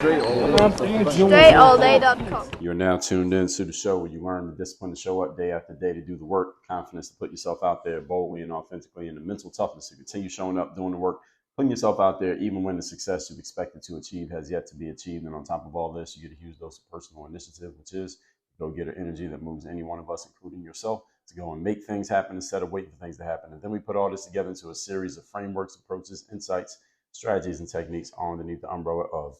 StrayAllDay.com. You're now tuned in to the show where you learn the discipline to show up day after day to do the work, confidence to put yourself out there boldly and authentically, and the mental toughness to continue showing up, doing the work, putting yourself out there, even when the success you've expected to achieve has yet to be achieved. And on top of all this, you get a huge dose of personal initiative, which is go-getter energy that moves any one of us, including yourself, to go and make things happen instead of waiting for things to happen. And then we put all this together into a series of frameworks, approaches, insights, strategies, and techniques all underneath the umbrella of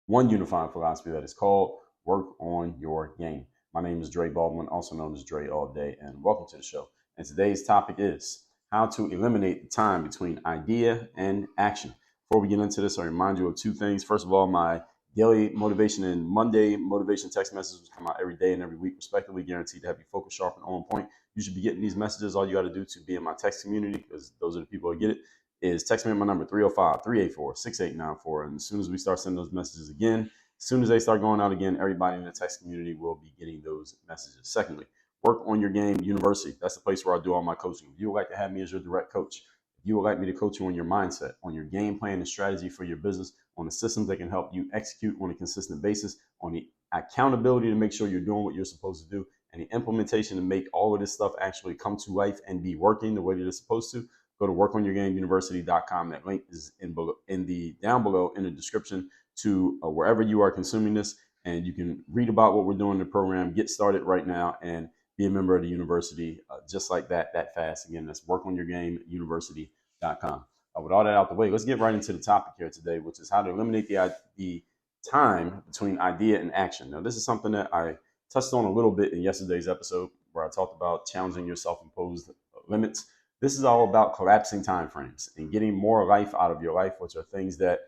one unifying philosophy that is called work on your game. My name is Dre Baldwin, also known as Dre All Day, and welcome to the show. And today's topic is how to eliminate the time between idea and action. Before we get into this, I remind you of two things. First of all, my daily motivation and Monday motivation text messages come out every day and every week, respectively, guaranteed to have you focused, sharp, and on point. You should be getting these messages. All you got to do to be in my text community, because those are the people that get it, is text me at my number 305-384-6894. And as soon as we start sending those messages again, as soon as they start going out again, everybody in the text community will be getting those messages. Secondly, Work on Your Game University. That's the place where I do all my coaching. If you would like to have me as your direct coach, if you would like me to coach you on your mindset, on your game plan and strategy for your business, on the systems that can help you execute on a consistent basis, on the accountability to make sure you're doing what you're supposed to do, and the implementation to make all of this stuff actually come to life and be working the way that it's supposed to, go to workonyourgameuniversity.com. That link is in the down below in the description to wherever you are consuming this, and you can read about what we're doing in the program, get started right now, and be a member of the university just like that fast. Again, that's workonyourgameuniversity.com. With all that out the way, let's get right into the topic here today, which is how to eliminate the time between idea and action. Now, this is something that I touched on a little bit in yesterday's episode, where I talked about challenging your self-imposed limits. This is all about collapsing time frames and getting more life out of your life, which are things that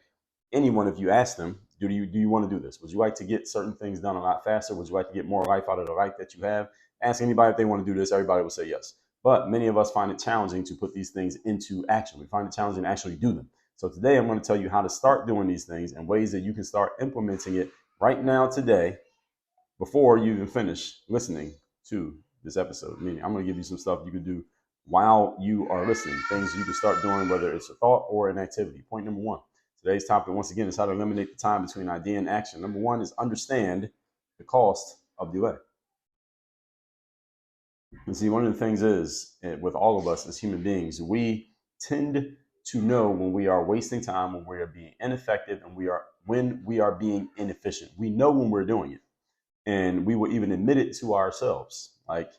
anyone, if you ask them, do you want to do this? Would you like to get certain things done a lot faster? Would you like to get more life out of the life that you have? Ask anybody if they want to do this. Everybody will say yes. But many of us find it challenging to put these things into action. We find it challenging to actually do them. So today I'm going to tell you how to start doing these things and ways that you can start implementing it right now today before you even finish listening to this episode. Meaning, I'm going to give you some stuff you can do while you are listening, things you can start doing, whether it's a thought or an activity. Point number one. Today's topic, once again, is how to eliminate the time between idea and action. Number one is understand the cost of delay. And see, one of the things is, with all of us as human beings, we tend to know when we are wasting time, when we are being ineffective, and when we are being inefficient. We know when we're doing it, and we will even admit it to ourselves. Like,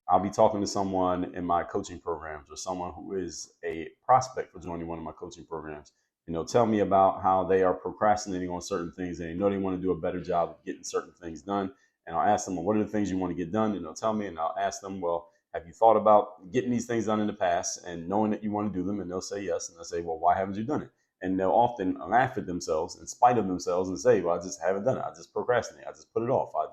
I'll be talking to someone in my coaching programs, or someone who is a prospect for joining one of my coaching programs, and they'll tell me about how they are procrastinating on certain things, and they know they want to do a better job of getting certain things done. And I'll ask them, well, what are the things you want to get done? And they'll tell me, and I'll ask them, well, have you thought about getting these things done in the past and knowing that you want to do them? And they'll say yes. And they'll say, well, why haven't you done it? And they'll often laugh at themselves in spite of themselves and say, well, I just haven't done it. I just procrastinate. I just put it off. I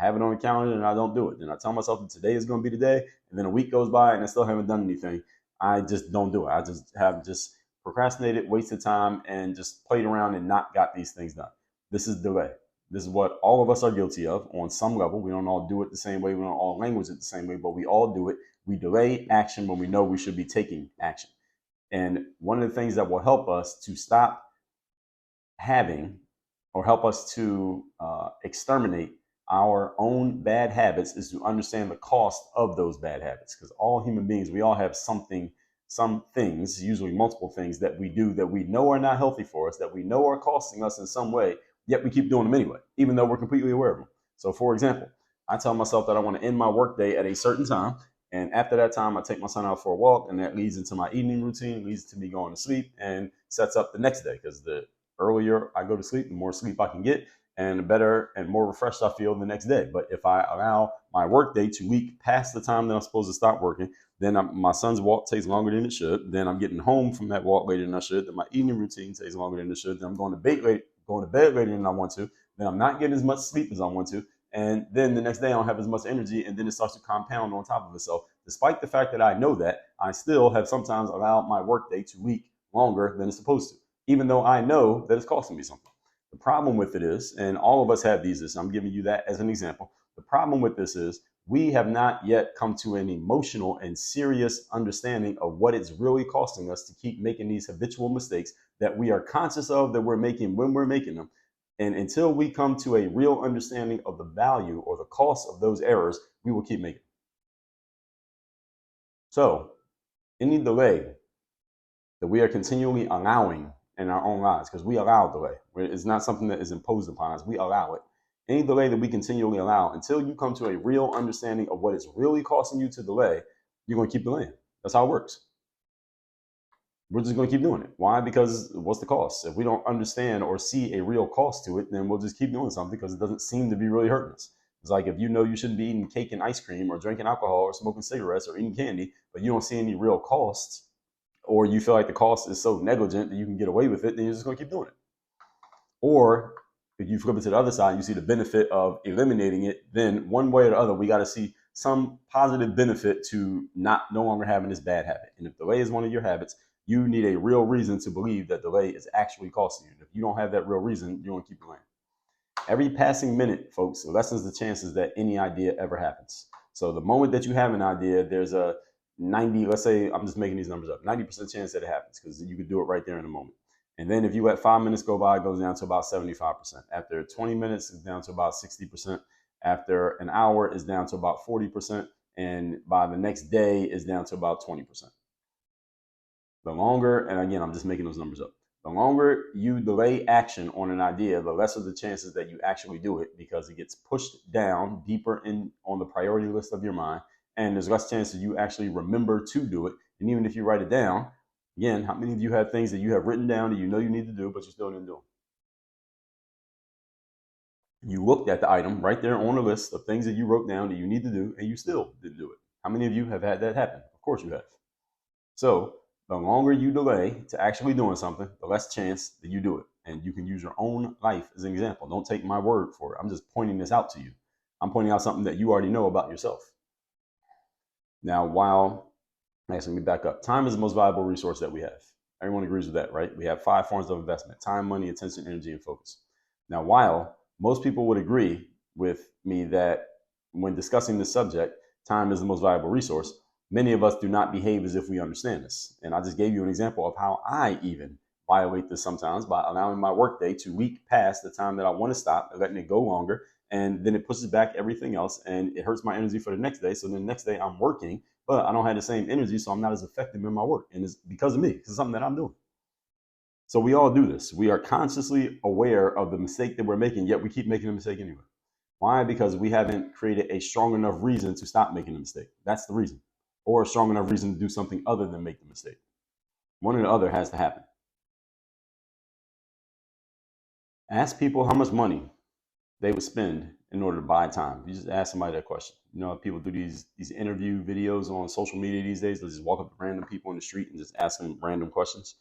have it on the calendar and I don't do it. Then I tell myself that today is going to be the day. And then a week goes by and I still haven't done anything. I just don't do it. I just procrastinated, wasted time, and just played around and not got these things done. This is delay. This is what all of us are guilty of on some level. We don't all do it the same way. We don't all language it the same way, but we all do it. We delay action when we know we should be taking action. And one of the things that will help us to stop having, or help us to exterminate our own bad habits, is to understand the cost of those bad habits. Because all human beings, we all have some things, usually multiple things that we do that we know are not healthy for us, that we know are costing us in some way, yet we keep doing them anyway, even though we're completely aware of them. So for example, I tell myself that I want to end my workday at a certain time. And after that time, I take my son out for a walk, and that leads into my evening routine, leads to me going to sleep, and sets up the next day. Because the earlier I go to sleep, the more sleep I can get, and the better and more refreshed I feel the next day. But if I allow my workday to leak past the time that I'm supposed to stop working, then my son's walk takes longer than it should. Then I'm getting home from that walk later than I should. Then my evening routine takes longer than it should. Then I'm going to bed later than I want to. Then I'm not getting as much sleep as I want to. And then the next day I don't have as much energy, and then it starts to compound on top of itself. Despite the fact that I know that, I still have sometimes allowed my workday to leak longer than it's supposed to, even though I know that it's costing me something. The problem with it is, and all of us have these, so I'm giving you that as an example. The problem with this is we have not yet come to an emotional and serious understanding of what it's really costing us to keep making these habitual mistakes that we are conscious of that we're making when we're making them. And until we come to a real understanding of the value or the cost of those errors, we will keep making. So any delay that we are continually allowing in our own lives, because we allow delay. It's not something that is imposed upon us. We allow it. Any delay that we continually allow, until you come to a real understanding of what it's really costing you to delay, you're going to keep delaying. That's how it works. We're just going to keep doing it. Why? Because what's the cost? If we don't understand or see a real cost to it, then we'll just keep doing something because it doesn't seem to be really hurting us. It's like if you know you shouldn't be eating cake and ice cream or drinking alcohol or smoking cigarettes or eating candy, but you don't see any real costs, or you feel like the cost is so negligent that you can get away with it, then you're just going to keep doing it. Or if you flip it to the other side, you see the benefit of eliminating it, then one way or the other, we got to see some positive benefit to no longer having this bad habit. And if delay is one of your habits, you need a real reason to believe that delay is actually costing you. And if you don't have that real reason, you're going to keep delaying. Every passing minute, folks, lessens the chances that any idea ever happens. So the moment that you have an idea, there's a 90, let's say, I'm just making these numbers up, 90% chance that it happens because you could do it right there in a moment. And then if you let 5 minutes go by, it goes down to about 75%. After 20 minutes, it's down to about 60%. After an hour, it's down to about 40%. And by the next day, it's down to about 20%. The longer, and again, I'm just making those numbers up. The longer you delay action on an idea, the lesser the chances that you actually do it because it gets pushed down deeper in on the priority list of your mind. And there's less chances you actually remember to do it. And even if you write it down, again, how many of you have things that you have written down that you know you need to do, but you still didn't do them? You looked at the item right there on the list of things that you wrote down that you need to do, and you still didn't do it. How many of you have had that happen? Of course you have. So the longer you delay to actually doing something, the less chance that you do it. And you can use your own life as an example. Don't take my word for it. I'm just pointing this out to you. I'm pointing out something that you already know about yourself. Now, let me back up. Time is the most valuable resource that we have. Everyone agrees with that, right? We have 5 forms of investment: time, money, attention, energy, and focus. Now, while most people would agree with me that when discussing this subject, time is the most valuable resource, many of us do not behave as if we understand this. And I just gave you an example of how I even violate this sometimes by allowing my workday to leak past the time that I want to stop and letting it go longer. And then it pushes back everything else and it hurts my energy for the next day. So then the next day I'm working, but I don't have the same energy. So I'm not as effective in my work. And it's because of me. It's something that I'm doing. So we all do this. We are consciously aware of the mistake that we're making, yet we keep making the mistake anyway. Why? Because we haven't created a strong enough reason to stop making the mistake. That's the reason. Or a strong enough reason to do something other than make the mistake. One or the other has to happen. Ask people how much money they would spend in order to buy time. You just ask somebody that question. You know, people do these interview videos on social media these days. They just walk up to random people in the street and just ask them random questions.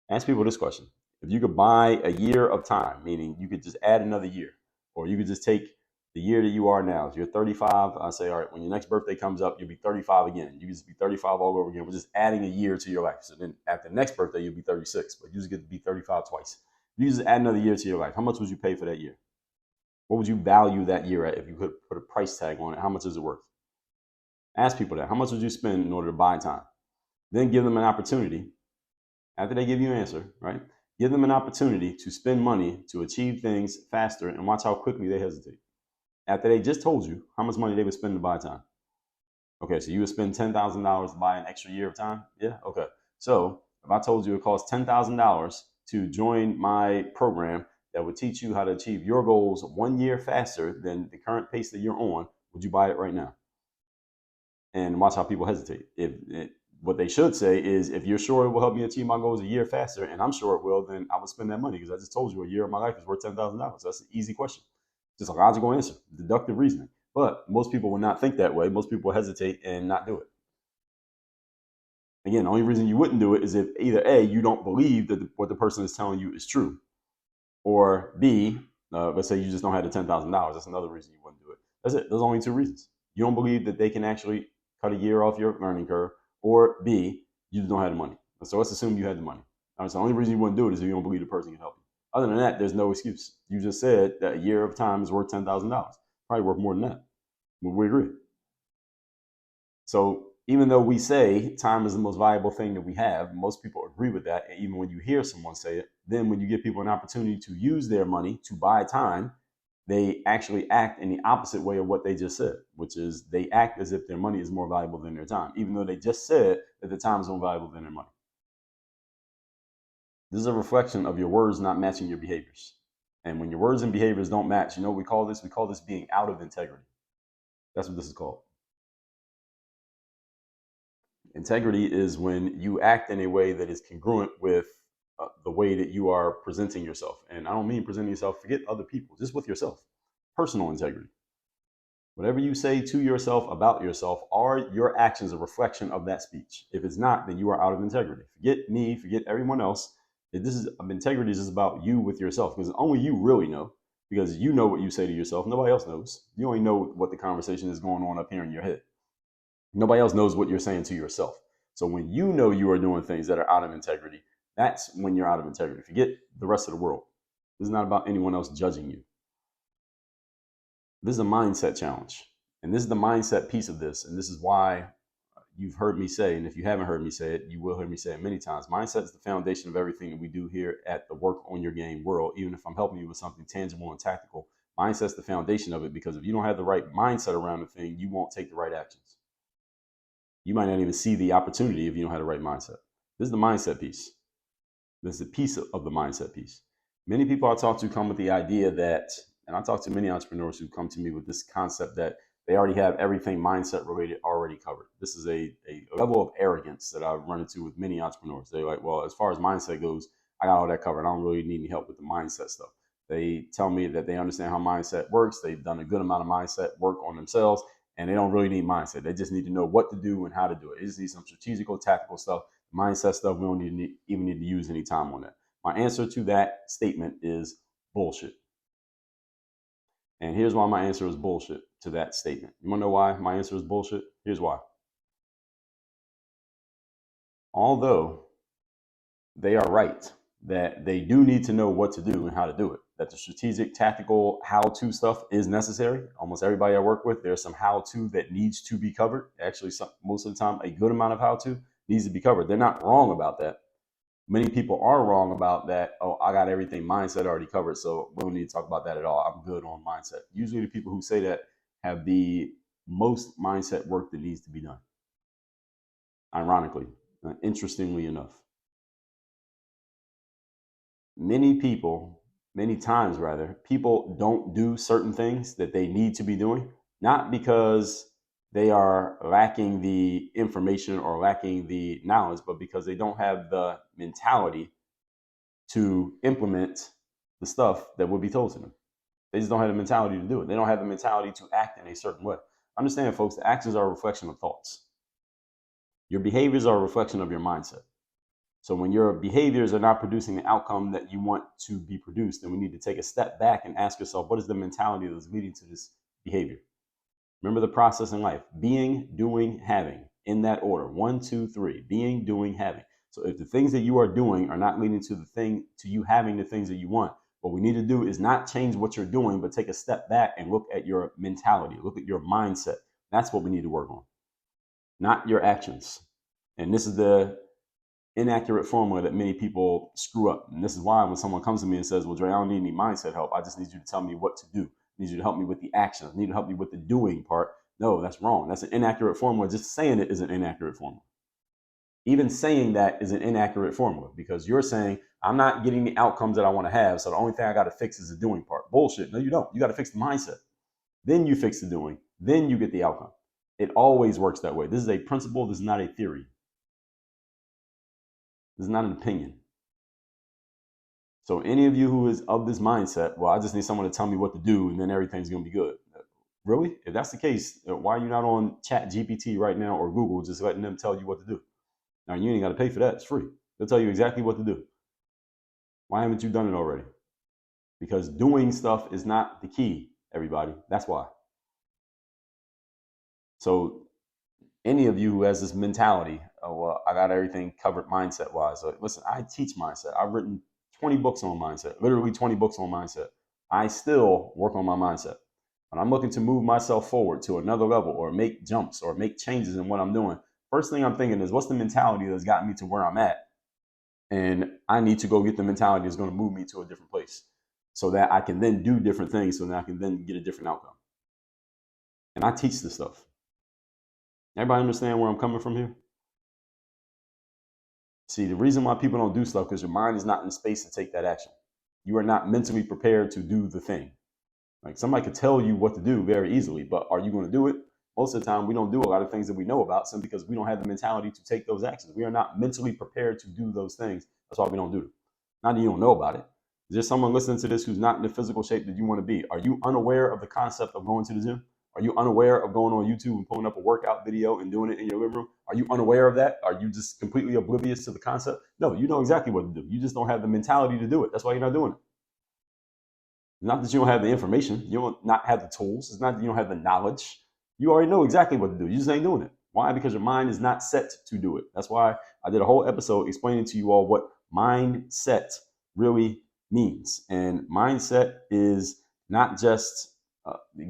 Ask people this question: if you could buy a year of time, meaning you could just add another year, or you could just take the year that you are now. If you're 35, I say, all right, when your next birthday comes up, you'll be 35 again. You just be 35 all over again. We're just adding a year to your life. So then after the next birthday, you'll be 36, but you just get to be 35 twice. You just add another year to your life. How much would you pay for that year? What would you value that year at if you could put a price tag on it? How much is it worth? Ask people that. How much would you spend in order to buy time? Then give them an opportunity. After they give you an answer, right? Give them an opportunity to spend money to achieve things faster and watch how quickly they hesitate. After they just told you how much money they would spend to buy time. Okay, so you would spend $10,000 to buy an extra year of time? Yeah, okay. So if I told you it costs $10,000 to join my program that would teach you how to achieve your goals 1 year faster than the current pace that you're on, would you buy it right now? And watch how people hesitate. What they should say is, if you're sure it will help me achieve my goals a year faster, and I'm sure it will, then I would spend that money because I just told you a year of my life is worth $10,000. So that's an easy question. Just a logical answer, deductive reasoning. But most people will not think that way. Most people hesitate and not do it. Again, the only reason you wouldn't do it is if either A, you don't believe that what the person is telling you is true, or B, let's say you just don't have the $10,000. That's another reason you wouldn't do it. That's it. Those are only 2 reasons. You don't believe that they can actually cut a year off your learning curve, or B, you just don't have the money. So let's assume you had the money. So the only reason you wouldn't do it is if you don't believe the person can help you. Other than that, there's no excuse. You just said that a year of time is worth $10,000. Probably worth more than that. But we agree. So even though we say time is the most valuable thing that we have, most people agree with that. And even when you hear someone say it, then when you give people an opportunity to use their money to buy time, they actually act in the opposite way of what they just said, which is they act as if their money is more valuable than their time, even though they just said that the time is more valuable than their money. This is a reflection of your words not matching your behaviors. And when your words and behaviors don't match, you know what we call this? We call this being out of integrity. That's what this is called. Integrity is when you act in a way that is congruent with the way that you are presenting yourself. And I don't mean presenting yourself, forget other people, just with yourself. Personal integrity. Whatever you say to yourself about yourself, are your actions a reflection of that speech? If it's not, then you are out of integrity. Forget me, forget everyone else. Integrity is just about you with yourself, because only you really know, because you know what you say to yourself. Nobody else knows. You only know what the conversation is going on up here in your head. Nobody else knows what you're saying to yourself. So when you know you are doing things that are out of integrity, that's when you're out of integrity. Forget the rest of the world. This is not about anyone else judging you. This is a mindset challenge. And this is the mindset piece of this. And this is why you've heard me say, and if you haven't heard me say it, you will hear me say it many times. Mindset is the foundation of everything that we do here at the Work on Your Game world. Even if I'm helping you with something tangible and tactical, mindset's the foundation of it, because if you don't have the right mindset around the thing, you won't take the right actions. You might not even see the opportunity if you don't have the right mindset. This is the mindset piece. This is a piece of the mindset piece. Many people I talk to come with the idea that, and I talk to many entrepreneurs who come to me with this concept that they already have everything mindset related already covered. This is a level of arrogance that I've run into with many entrepreneurs. They're like, well, as far as mindset goes, I got all that covered. I don't really need any help with the mindset stuff. They tell me that they understand how mindset works. They've done a good amount of mindset work on themselves, and they don't really need mindset. They just need to know what to do and how to do it. They just need some strategical, tactical stuff. Mindset stuff, we don't even need to use any time on that. My answer to that statement is bullshit. And here's why my answer is bullshit to that statement. You want to know why my answer is bullshit? Here's why. Although they are right that they do need to know what to do and how to do it, that the strategic, tactical, how-to stuff is necessary. Almost everybody I work with, there's some how-to that needs to be covered. Actually, most of the time, a good amount of how-to needs to be covered. They're not wrong about that. Many people are wrong about that. Oh, I got everything mindset already covered, so we don't need to talk about that at all. I'm good on mindset. Usually the people who say that have the most mindset work that needs to be done. Ironically, interestingly enough. Many times people don't do certain things that they need to be doing, not because they are lacking the information or lacking the knowledge, but because they don't have the mentality to implement the stuff that will be told to them. They just don't have the mentality to do it. They don't have the mentality to act in a certain way. Understand, folks, the actions are a reflection of thoughts. Your behaviors are a reflection of your mindset. So when your behaviors are not producing the outcome that you want to be produced, then we need to take a step back and ask yourself, what is the mentality that's leading to this behavior? Remember the process in life: being, doing, having, in that order. 1, 2, 3. Being, doing, having. So if the things that you are doing are not leading to you having the things that you want, what we need to do is not change what you're doing, but take a step back and look at your mentality, look at your mindset. That's what we need to work on, not your actions. And this is the inaccurate formula that many people screw up. And this is why when someone comes to me and says, well, Dre, I don't need any mindset help. I just need you to tell me what to do. I need you to help me with the action. I need to help you with the doing part. No, that's wrong. That's an inaccurate formula. Just saying it is an inaccurate formula. Even saying that is an inaccurate formula, because you're saying, I'm not getting the outcomes that I want to have, so the only thing I got to fix is the doing part. Bullshit. No, you don't. You got to fix the mindset. Then you fix the doing. Then you get the outcome. It always works that way. This is a principle. This is not a theory. This is not an opinion. So any of you who is of this mindset, well, I just need someone to tell me what to do and then everything's going to be good. Really? If that's the case, why are you not on ChatGPT right now or Google just letting them tell you what to do? Now, you ain't got to pay for that. It's free. They'll tell you exactly what to do. Why haven't you done it already? Because doing stuff is not the key, everybody. That's why. So any of you who has this mentality, oh, well, I got everything covered mindset-wise. So listen, I teach mindset. I've written 20 books on mindset, literally 20 books on mindset. I still work on my mindset. When I'm looking to move myself forward to another level or make jumps or make changes in what I'm doing, first thing I'm thinking is, what's the mentality that's gotten me to where I'm at? And I need to go get the mentality that's going to move me to a different place so that I can then do different things, so that I can then get a different outcome. And I teach this stuff. Everybody understand where I'm coming from here? See, the reason why people don't do stuff because your mind is not in space to take that action. You are not mentally prepared to do the thing. Like, somebody could tell you what to do very easily, but are you going to do it? Most of the time, we don't do a lot of things that we know about simply because we don't have the mentality to take those actions. We are not mentally prepared to do those things. That's why we don't do them. Not that you don't know about it. Is there someone listening to this who's not in the physical shape that you want to be? Are you unaware of the concept of going to the gym? Are you unaware of going on YouTube and pulling up a workout video and doing it in your living room? Are you unaware of that? Are you just completely oblivious to the concept? No, you know exactly what to do. You just don't have the mentality to do it. That's why you're not doing it. Not that you don't have the information. You don't not have the tools. It's not that you don't have the knowledge. You already know exactly what to do. You just ain't doing it. Why? Because your mind is not set to do it. That's why I did a whole episode explaining to you all what mindset really means. And mindset is not just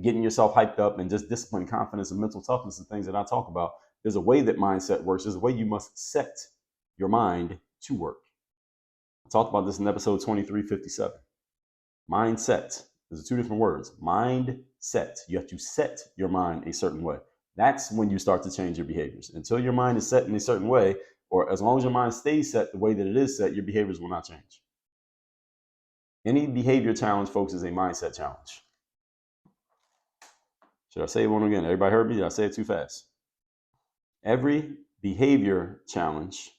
getting yourself hyped up and just discipline, confidence, and mental toughness and things that I talk about. There's a way that mindset works. There's a way you must set your mind to work. I talked about this in episode 2357. Mindset. There's two different words. Mindset. You have to set your mind a certain way. That's when you start to change your behaviors. Until your mind is set in a certain way, or as long as your mind stays set the way that it is set, your behaviors will not change. Any behavior challenge, folks, is a mindset challenge. Should I say it one again? Everybody heard me? Did I say it too fast? Every behavior challenge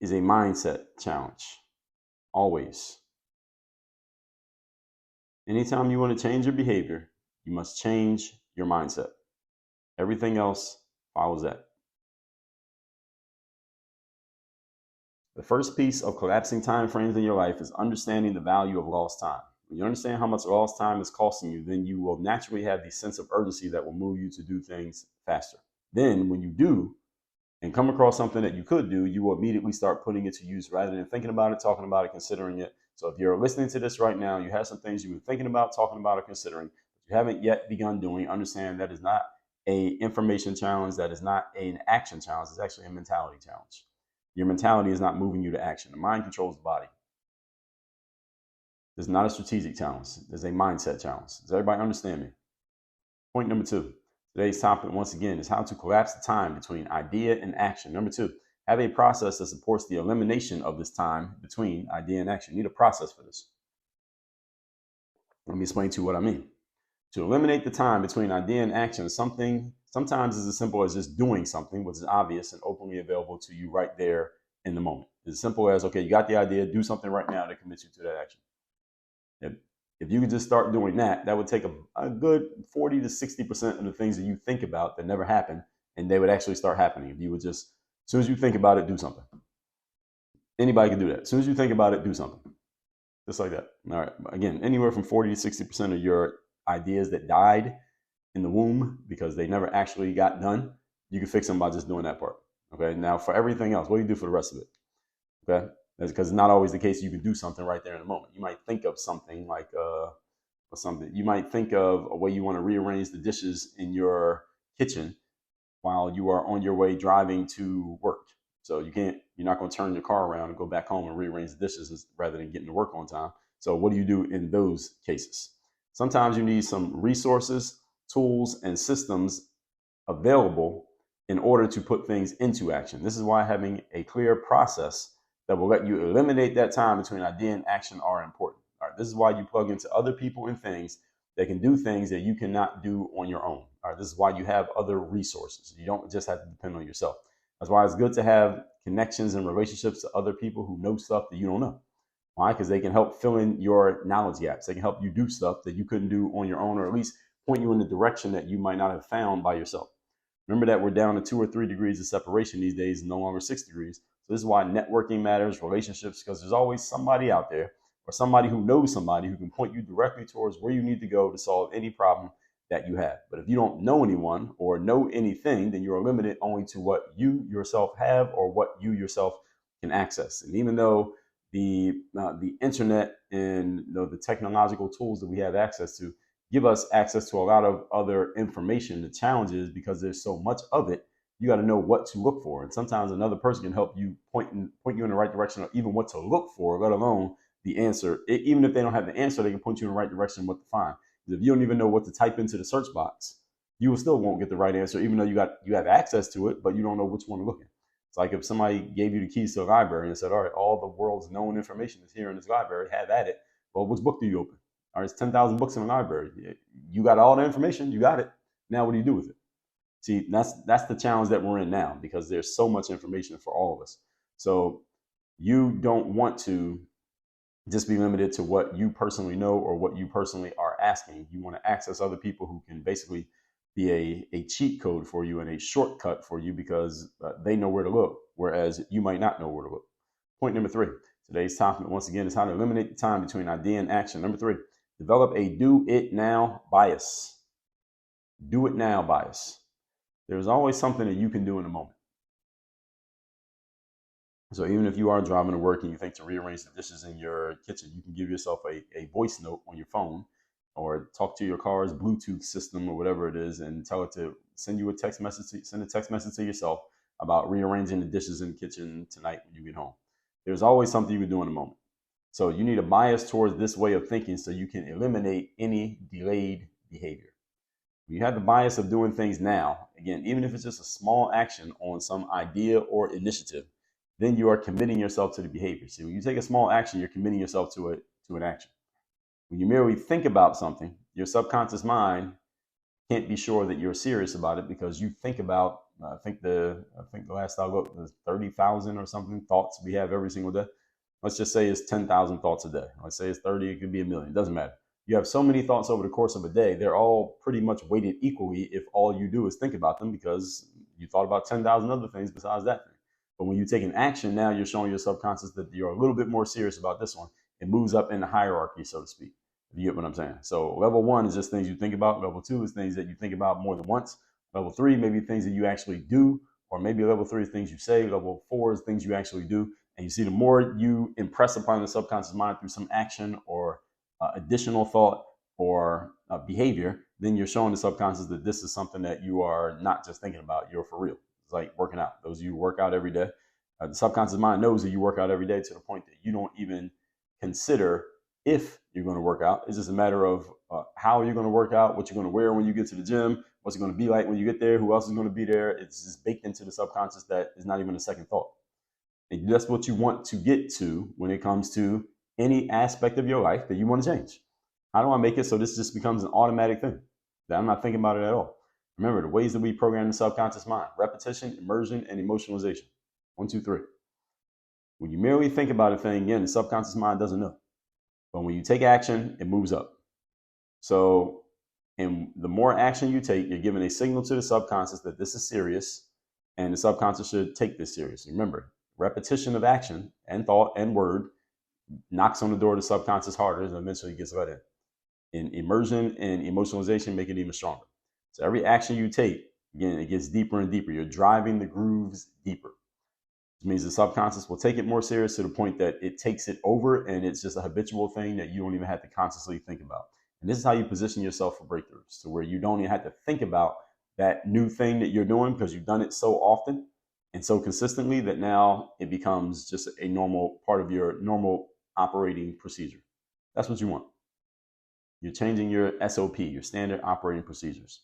is a mindset challenge. Always. Anytime you want to change your behavior, you must change your mindset. Everything else follows that. The first piece of collapsing time frames in your life is understanding the value of lost time. When you understand how much lost time is costing you, then you will naturally have the sense of urgency that will move you to do things faster. Then when you do and come across something that you could do, you will immediately start putting it to use rather than thinking about it, talking about it, considering it. So if you're listening to this right now, you have some things you've been thinking about, talking about, or considering, but you haven't yet begun doing, understand that is not an information challenge. That is not an action challenge. It's actually a mentality challenge. Your mentality is not moving you to action. The mind controls the body. It's not a strategic challenge. It's a mindset challenge. Does everybody understand me? Point number 2. Today's topic, once again, is how to collapse the time between idea and action. Number 2, have a process that supports the elimination of this time between idea and action. You need a process for this. Let me explain to you what I mean. To eliminate the time between idea and action, sometimes is as simple as just doing something, which is obvious and openly available to you right there in the moment. It's as simple as, okay, you got the idea, do something right now that commits you to that action. If you could just start doing that, that would take a good 40 to 60% of the things that you think about that never happen, and they would actually start happening. If you would just, as soon as you think about it, do something. Anybody can do that. As soon as you think about it, do something. Just like that. All right. Again, anywhere from 40 to 60% of your ideas that died in the womb because they never actually got done, you can fix them by just doing that part. Okay. Now, for everything else, what do you do for the rest of it? Okay. That's because it's not always the case you can do something right there in the moment. You might think of something like something. You might think of a way you want to rearrange the dishes in your kitchen while you are on your way driving to work. So you're not going to turn your car around and go back home and rearrange the dishes rather than getting to work on time. So what do you do in those cases? Sometimes you need some resources, tools, and systems available in order to put things into action. This is why having a clear process that will let you eliminate that time between idea and action are important. All right, this is why you plug into other people and things that can do things that you cannot do on your own. All right, this is why you have other resources. You don't just have to depend on yourself. That's why it's good to have connections and relationships to other people who know stuff that you don't know. Why? Because they can help fill in your knowledge gaps. They can help you do stuff that you couldn't do on your own, or at least point you in the direction that you might not have found by yourself. Remember that we're down to 2 or 3 degrees of separation these days, no longer 6 degrees. So this is why networking matters, relationships, because there's always somebody out there or somebody who knows somebody who can point you directly towards where you need to go to solve any problem that you have. But if you don't know anyone or know anything, then you're limited only to what you yourself have or what you yourself can access. And even though the internet and the technological tools that we have access to give us access to a lot of other information, the challenge is because there's so much of it, you got to know what to look for. And sometimes another person can help you point you in the right direction, or even what to look for, let alone the answer. Even if they don't have the answer, they can point you in the right direction what to find. Because if you don't even know what to type into the search box, you will still won't get the right answer, even though you have access to it, but you don't know which one to look at. It's like if somebody gave you the keys to a library and said, all right, all the world's known information is here in this library, have at it. Well, which book do you open? All right, it's 10,000 books in the library. You got all the information, you got it. Now what do you do with it? See, that's the challenge that we're in now, because there's so much information for all of us. So you don't want to just be limited to what you personally know or what you personally are asking. You want to access other people who can basically be a cheat code for you and a shortcut for you, because they know where to look, whereas you might not know where to look. Point number 3, today's topic, once again, is how to eliminate the time between idea and action. Number 3, develop a do it now bias. Do it now bias. There's always something that you can do in a moment. So even if you are driving to work and you think to rearrange the dishes in your kitchen, you can give yourself a voice note on your phone, or talk to your car's Bluetooth system or whatever it is, and tell it to send you a text message. Send a text message to yourself about rearranging the dishes in the kitchen tonight when you get home. There's always something you can do in a moment. So you need a bias towards this way of thinking so you can eliminate any delayed behavior. When you have the bias of doing things now, again, even if it's just a small action on some idea or initiative, then you are committing yourself to the behavior. See, when you take a small action, you're committing yourself to an action. When you merely think about something, your subconscious mind can't be sure that you're serious about it, because you think about, I think the last I looked was 30,000 or something thoughts we have every single day. Let's just say it's 10,000 thoughts a day. Let's say it's 30, it could be a million, it doesn't matter. You have so many thoughts over the course of a day. They're all pretty much weighted equally if all you do is think about them, because you thought about 10,000 other things besides that thing. But when you take an action, now you're showing your subconscious that you're a little bit more serious about this one. It moves up in the hierarchy, so to speak. If you get what I'm saying. So level 1 is just things you think about. Level 2 is things that you think about more than once. Level 3, maybe things that you actually do, or maybe level 3 is things you say. Level 4 is things you actually do. And you see, the more you impress upon the subconscious mind through some action or additional thought or behavior, then you're showing the subconscious that this is something that you are not just thinking about, you're for real. It's like working out. Those of you who work out every day, the subconscious mind knows that you work out every day, to the point that you don't even consider if you're going to work out. It's just a matter of how you're going to work out, what you're going to wear when you get to the gym, what's it going to be like when you get there, who else is going to be there. It's just baked into the subconscious that is not even a second thought. And that's what you want to get to when it comes to any aspect of your life that you want to change. How do I make it so this just becomes an automatic thing, that I'm not thinking about it at all? Remember, the ways that we program the subconscious mind: repetition, immersion, and emotionalization. 1, 2, 3. When you merely think about a thing, again, the subconscious mind doesn't know. But when you take action, it moves up. So, and the more action you take, you're giving a signal to the subconscious that this is serious, and the subconscious should take this serious. Remember, repetition of action and thought and word knocks on the door of the subconscious harder, and eventually gets let in. And immersion and emotionalization make it even stronger. So every action you take, again, it gets deeper and deeper. You're driving the grooves deeper. Which means the subconscious will take it more serious, to the point that it takes it over, and it's just a habitual thing that you don't even have to consciously think about. And this is how you position yourself for breakthroughs, to where you don't even have to think about that new thing that you're doing, because you've done it so often and so consistently that now it becomes just a normal part of your normal operating procedure. That's what you want. You're changing your SOP, your standard operating procedures.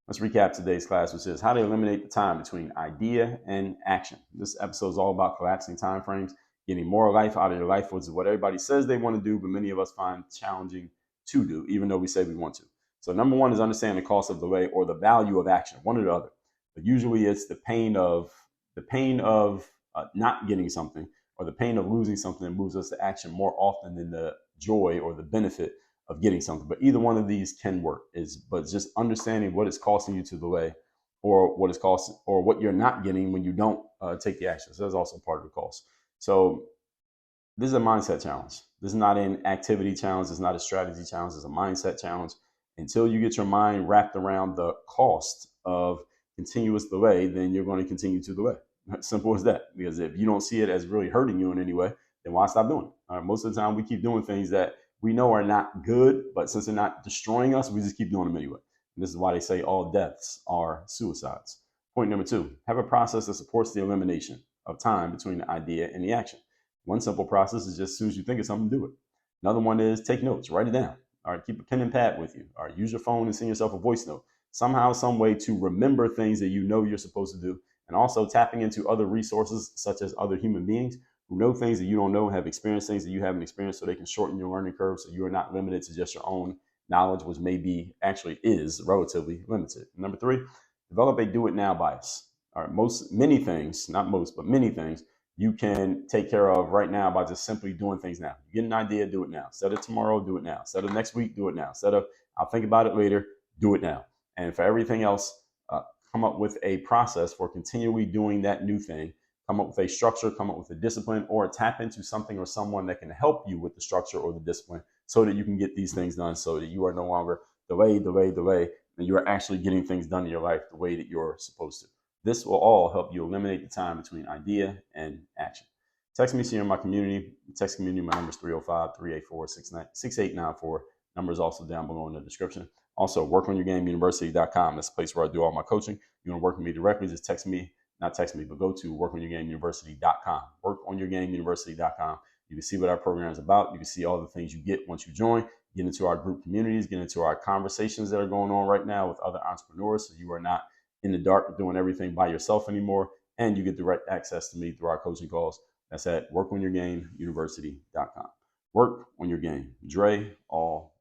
Let's recap today's class, which is how to eliminate the time between idea and action. This episode is all about collapsing time frames, getting more life out of your life, which is what everybody says they want to do, but many of us find challenging to do, even though we say we want to. So number 1 is understand the cost of delay, or the value of action, one or the other. But usually it's the pain of not getting something, or the pain of losing something, that moves us to action more often than the joy or the benefit of getting something. But either one of these can work. But just understanding what it's costing you to delay, or what it's costing, or what you're not getting when you don't take the action. So that's also part of the cost. So this is a mindset challenge. This is not an activity challenge. It's not a strategy challenge. It's a mindset challenge. Until you get your mind wrapped around the cost of continuous delay, then you're going to continue to delay. Simple as that. Because if you don't see it as really hurting you in any way, then why stop doing it? All right, most of the time we keep doing things that we know are not good, but since they're not destroying us, we just keep doing them anyway. And this is why they say all deaths are suicides. Point number 2, have a process that supports the elimination of time between the idea and the action. One simple process is just as soon as you think of something, do it. Another one is take notes, write it down. All right, keep a pen and pad with you. All right, use your phone and send yourself a voice note. Somehow, some way to remember things that you know you're supposed to do, and also tapping into other resources such as other human beings who know things that you don't know, have experienced things that you haven't experienced, so they can shorten your learning curve so you are not limited to just your own knowledge, which maybe actually is relatively limited. Number 3, develop a do it now bias. All right, many things, not most, but many things you can take care of right now by just simply doing things now. You get an idea, do it now. Instead of tomorrow, do it now. Instead of next week, do it now. Instead of I'll think about it later, do it now. And for everything else, come up with a process for continually doing that new thing. Come up with a structure, come up with a discipline, or tap into something or someone that can help you with the structure or the discipline so that you can get these things done, so that you are no longer delay, and you are actually getting things done in your life the way that you're supposed to. This will all help you eliminate the time between idea and action. Text me so you're in my community. Text community, my number is 305-384-6894. Number is also down below in the description. Also, workonyourgameuniversity.com. That's the place where I do all my coaching. You want to work with me directly, just but go to workonyourgameuniversity.com. Workonyourgameuniversity.com. You can see what our program is about. You can see all the things you get once you join. Get into our group communities, get into our conversations that are going on right now with other entrepreneurs, so you are not in the dark doing everything by yourself anymore, and you get direct access to me through our coaching calls. That's at workonyourgameuniversity.com. Work on your game. Dre, all